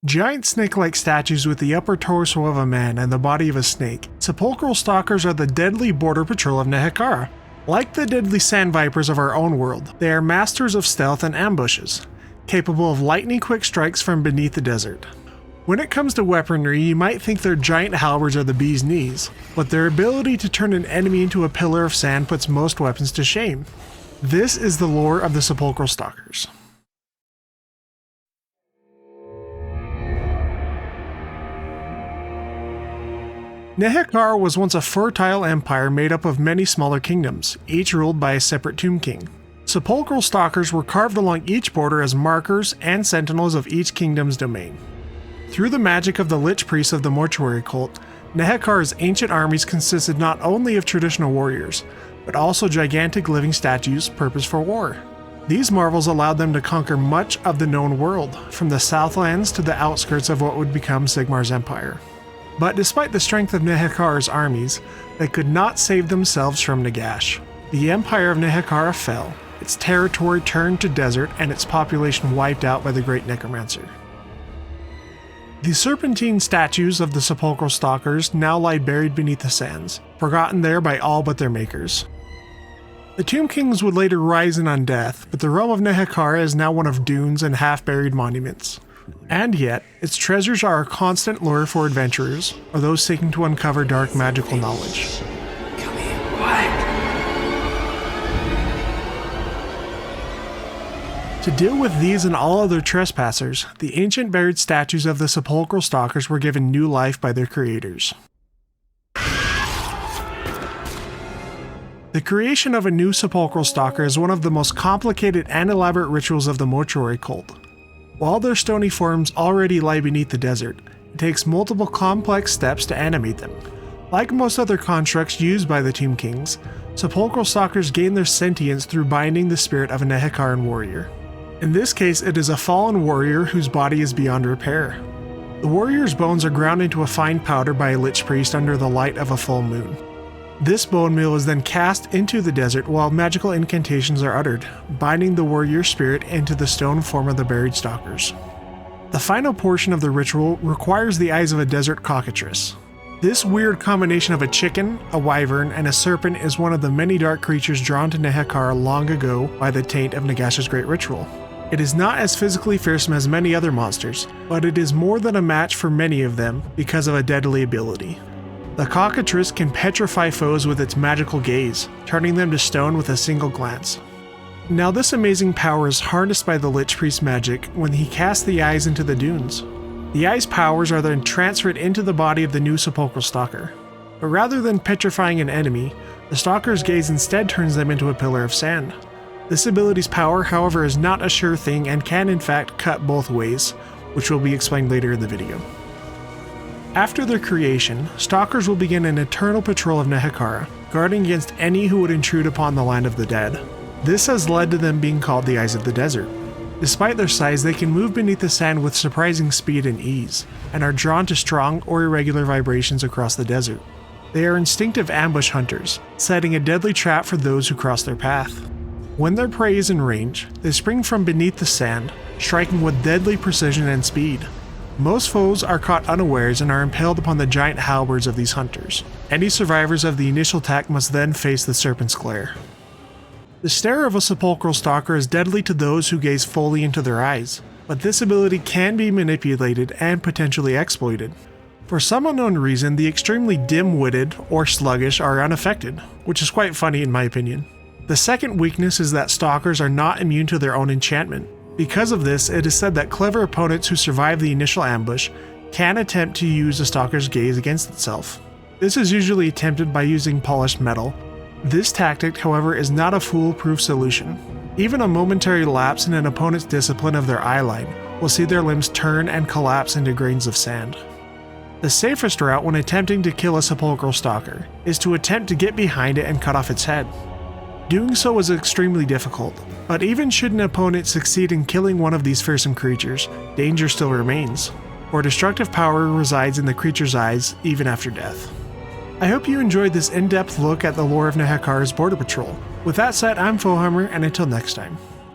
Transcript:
Giant snake-like statues with the upper torso of a man and the body of a snake, Sepulchral Stalkers are the deadly border patrol of Nehekhara. Like the deadly sand vipers of our own world, they are masters of stealth and ambushes, capable of lightning-quick strikes from beneath the desert. When it comes to weaponry, you might think their giant halberds are the bee's knees, but their ability to turn an enemy into a pillar of sand puts most weapons to shame. This is the lore of the Sepulchral Stalkers. Nehekhara was once a fertile empire made up of many smaller kingdoms, each ruled by a separate Tomb King. Sepulchral Stalkers were carved along each border as markers and sentinels of each kingdom's domain. Through the magic of the Lich Priests of the mortuary cult, Nehekhara's ancient armies consisted not only of traditional warriors, but also gigantic living statues purposed for war. These marvels allowed them to conquer much of the known world, from the Southlands to the outskirts of what would become Sigmar's empire. But despite the strength of Nehekhara's armies, they could not save themselves from Nagash. The empire of Nehekhara fell, its territory turned to desert, and its population wiped out by the Great Necromancer. The serpentine statues of the Sepulchral Stalkers now lie buried beneath the sands, forgotten there by all but their makers. The Tomb Kings would later rise in undeath, but the realm of Nehekhara is now one of dunes and half-buried monuments. And yet, its treasures are a constant lure for adventurers, or those seeking to uncover dark magical knowledge. Come here, what? To deal with these and all other trespassers, the ancient buried statues of the Sepulchral Stalkers were given new life by their creators. The creation of a new Sepulchral Stalker is one of the most complicated and elaborate rituals of the mortuary cult. While their stony forms already lie beneath the desert, it takes multiple complex steps to animate them. Like most other constructs used by the Tomb Kings, Sepulchral Stalkers gain their sentience through binding the spirit of a Nehekharan warrior. In this case, it is a fallen warrior whose body is beyond repair. The warrior's bones are ground into a fine powder by a Lich Priest under the light of a full moon. This bone meal is then cast into the desert while magical incantations are uttered, binding the warrior's spirit into the stone form of the buried stalkers. The final portion of the ritual requires the eyes of a desert cockatrice. This weird combination of a chicken, a wyvern, and a serpent is one of the many dark creatures drawn to Nehekhara long ago by the taint of Nagash's great ritual. It is not as physically fearsome as many other monsters, but it is more than a match for many of them because of a deadly ability. The cockatrice can petrify foes with its magical gaze, turning them to stone with a single glance. Now this amazing power is harnessed by the Lich Priest's magic when he casts the eyes into the dunes. The eye's powers are then transferred into the body of the new Sepulchral Stalker. But rather than petrifying an enemy, the Stalker's gaze instead turns them into a pillar of sand. This ability's power, however, is not a sure thing and can in fact cut both ways, which will be explained later in the video. After their creation, Stalkers will begin an eternal patrol of Nehekhara, guarding against any who would intrude upon the land of the dead. This has led to them being called the Eyes of the Desert. Despite their size, they can move beneath the sand with surprising speed and ease, and are drawn to strong or irregular vibrations across the desert. They are instinctive ambush hunters, setting a deadly trap for those who cross their path. When their prey is in range, they spring from beneath the sand, striking with deadly precision and speed. Most foes are caught unawares and are impaled upon the giant halberds of these hunters. Any survivors of the initial attack must then face the serpent's glare. The stare of a Sepulchral Stalker is deadly to those who gaze fully into their eyes, but this ability can be manipulated and potentially exploited. For some unknown reason, the extremely dim-witted or sluggish are unaffected, which is quite funny in my opinion. The second weakness is that Stalkers are not immune to their own enchantment. Because of this, it is said that clever opponents who survive the initial ambush can attempt to use a Stalker's gaze against itself. This is usually attempted by using polished metal. This tactic, however, is not a foolproof solution. Even a momentary lapse in an opponent's discipline of their eyeline will see their limbs turn and collapse into grains of sand. The safest route when attempting to kill a Sepulchral Stalker is to attempt to get behind it and cut off its head. Doing so is extremely difficult, but even should an opponent succeed in killing one of these fearsome creatures, danger still remains, for destructive power resides in the creature's eyes even after death. I hope you enjoyed this in-depth look at the lore of Nehekhara's border patrol. With that said, I'm Warhammer, and until next time.